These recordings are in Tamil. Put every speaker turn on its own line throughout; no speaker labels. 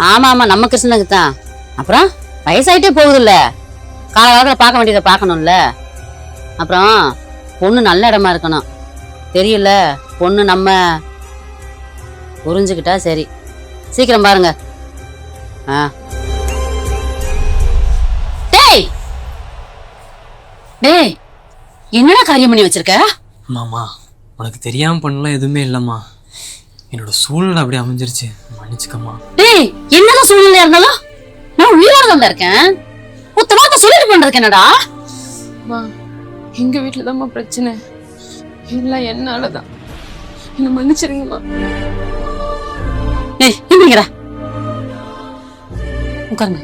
ஆமா ஆமா, நம்ம கிருஷ்ணனுக்கு தான். அப்புறம் வயசாயிட்டே போகுதுல்ல, காலகாலத்தில் பார்க்க வேண்டியதை பார்க்கணும்ல. அப்புறம் பொண்ணு நல்ல இடமா இருக்கணும். தெரியல, பொண்ணு நம்ம புரிஞ்சுக்கிட்டா சரி. சீக்கிரம் பாருங்க. டேய் டேய், என்னடா காரியம் பண்ணி வச்சிருக்க?
மாமா, உனக்கு தெரியாம பண்ணலாம் எதுவுமே இல்லம்மா. என்னோட சூழ்நிலை அப்படி அமைஞ்சிருச்சு, மன்னிச்சுக்கம்மா.
டேய், என்னதான் சூழ்நிலையா இருந்தாலும் நான் உயிரோட தான் இருக்கேன். உத்தரவாத சொல்லிட்டு பண்றதுக்கு என்னடா?
எங்க வீட்டுலதான்மா பிரச்சனை, எல்லாம் என்னாலதான். என்ன மன்னிச்சிருங்கம்மா.
ஏய், என்னங்கடா உட்காருங்க.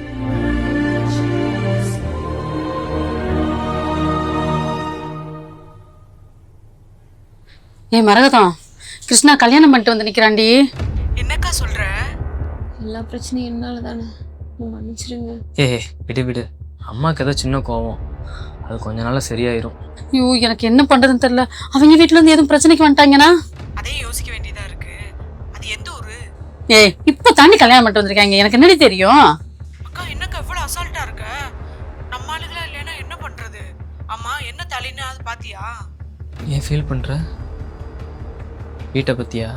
ஏய் மரகதம், கிருஷ்ணா கல்யாணம் பண்ணிட்டு வந்து நிக்கிறாண்டி.
என்னக்கா சொல்ற?
எல்லா பிரச்சனையும் என்னால தானே, மன்னிச்சிருங்க.
விடு விடு, அம்மாவுக்கு ஏதோ சின்ன கோவம், அது கொஞ்ச நாள்ல சரியாயிரும்.
ஐயோ, எனக்கு என்ன பண்றதுன்னு தெரியல. அவங்க வீட்டுல இருந்து எதுவும் பிரச்சனைக்கு வந்துட்டாங்கன்னா
அதையும் யோசிக்க வேண்டியதா இருக்கு. அது எந்த ஊரு?
ஏய், இப்ப தாண்டி கல்யாணம் பண்ணிட்டு வந்திருக்காங்க, எனக்கு என்னடி தெரியும்?
அக்கா என்னக்கா இவ்வளவு அசால்ட்டா இருக்க? நம்ம ஆளுகளா இல்லைன்னா என்ன பண்றது? அம்மா என்ன தலைன்னு அது பாத்தியா?
ஏன் ஃபீல் பண்ற? வீட்டை பத்தியா?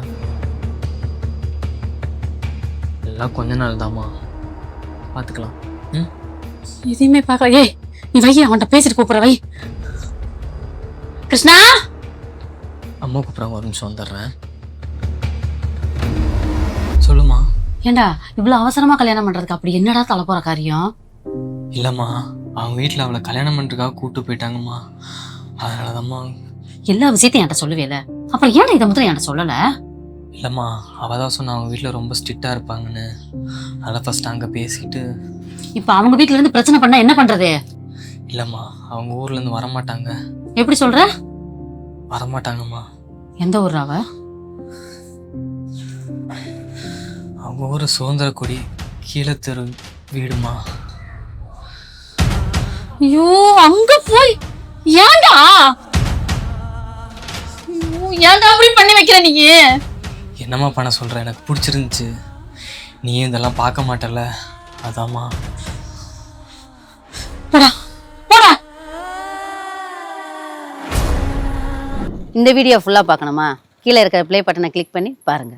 எல்லாம் கொஞ்ச நாள் தாம்மா, பார்த்துக்கலாம்.
எதையுமே பார்க்கல. ஏய் நீ வை, அவன்கிட்ட பேசிட்டு கூப்பிடுற வை. கிருஷ்ணா,
அம்மா கூப்பிட்றாங்க, ஒரு நிமிஷம் வந்துடுறேன். சொல்லுமா.
ஏண்டா இவ்வளவு அவசரமா கல்யாணம் பண்றதுக்கு அப்படி என்னடா தலை போற காரியம்?
இல்லைம்மா, அவங்க வீட்டில் அவளை கல்யாணம் பண்ணுறதுக்காக கூப்பிட்டு போயிட்டாங்கம்மா, அதனாலதாம்மா.
எல்லா விஷயத்தையும் என்கிட்ட சொல்லுவேல, அப்புறம் ஏன்டா இதை மட்டும் என்கிட்ட சொல்லல?
இல்லைம்மா, அவள் தான் சொன்னா அவங்க வீட்டில் ரொம்ப ஸ்ட்ரிக்டாக இருப்பாங்கன்னு, அதெல்லாம் ஃபர்ஸ்ட் அங்கே பேசிட்டு.
இப்ப அவங்க வீட்டுல இருந்து பிரச்சனை பண்ணா என்ன பண்றது?
இல்லைம்மா, அவங்க ஊர்லேருந்து வரமாட்டாங்க.
எப்படி சொல்ற?
வரமாட்டாங்கம்மா.
எந்த ஊர் அவ?
அவங்க ஊர் சுதந்திர கொடி கீழே தெரு வீடுமா.
ஐயோ, அங்க போய் ஏன்டா ஏன்டா அப்படி பண்ணி வைக்கிற நீ?
என்னம்மா பண்ண சொல்ற? எனக்கு பிடிச்சிருந்துச்சு, நீயும் இதெல்லாம் பார்க்க மாட்டல, அதாம்மா.
போடா போடா. இந்த வீடியோ ஃபுல்லா பார்க்கணுமா? கீழே இருக்கிற ப்ளே பட்டனை கிளிக் பண்ணி பாருங்க.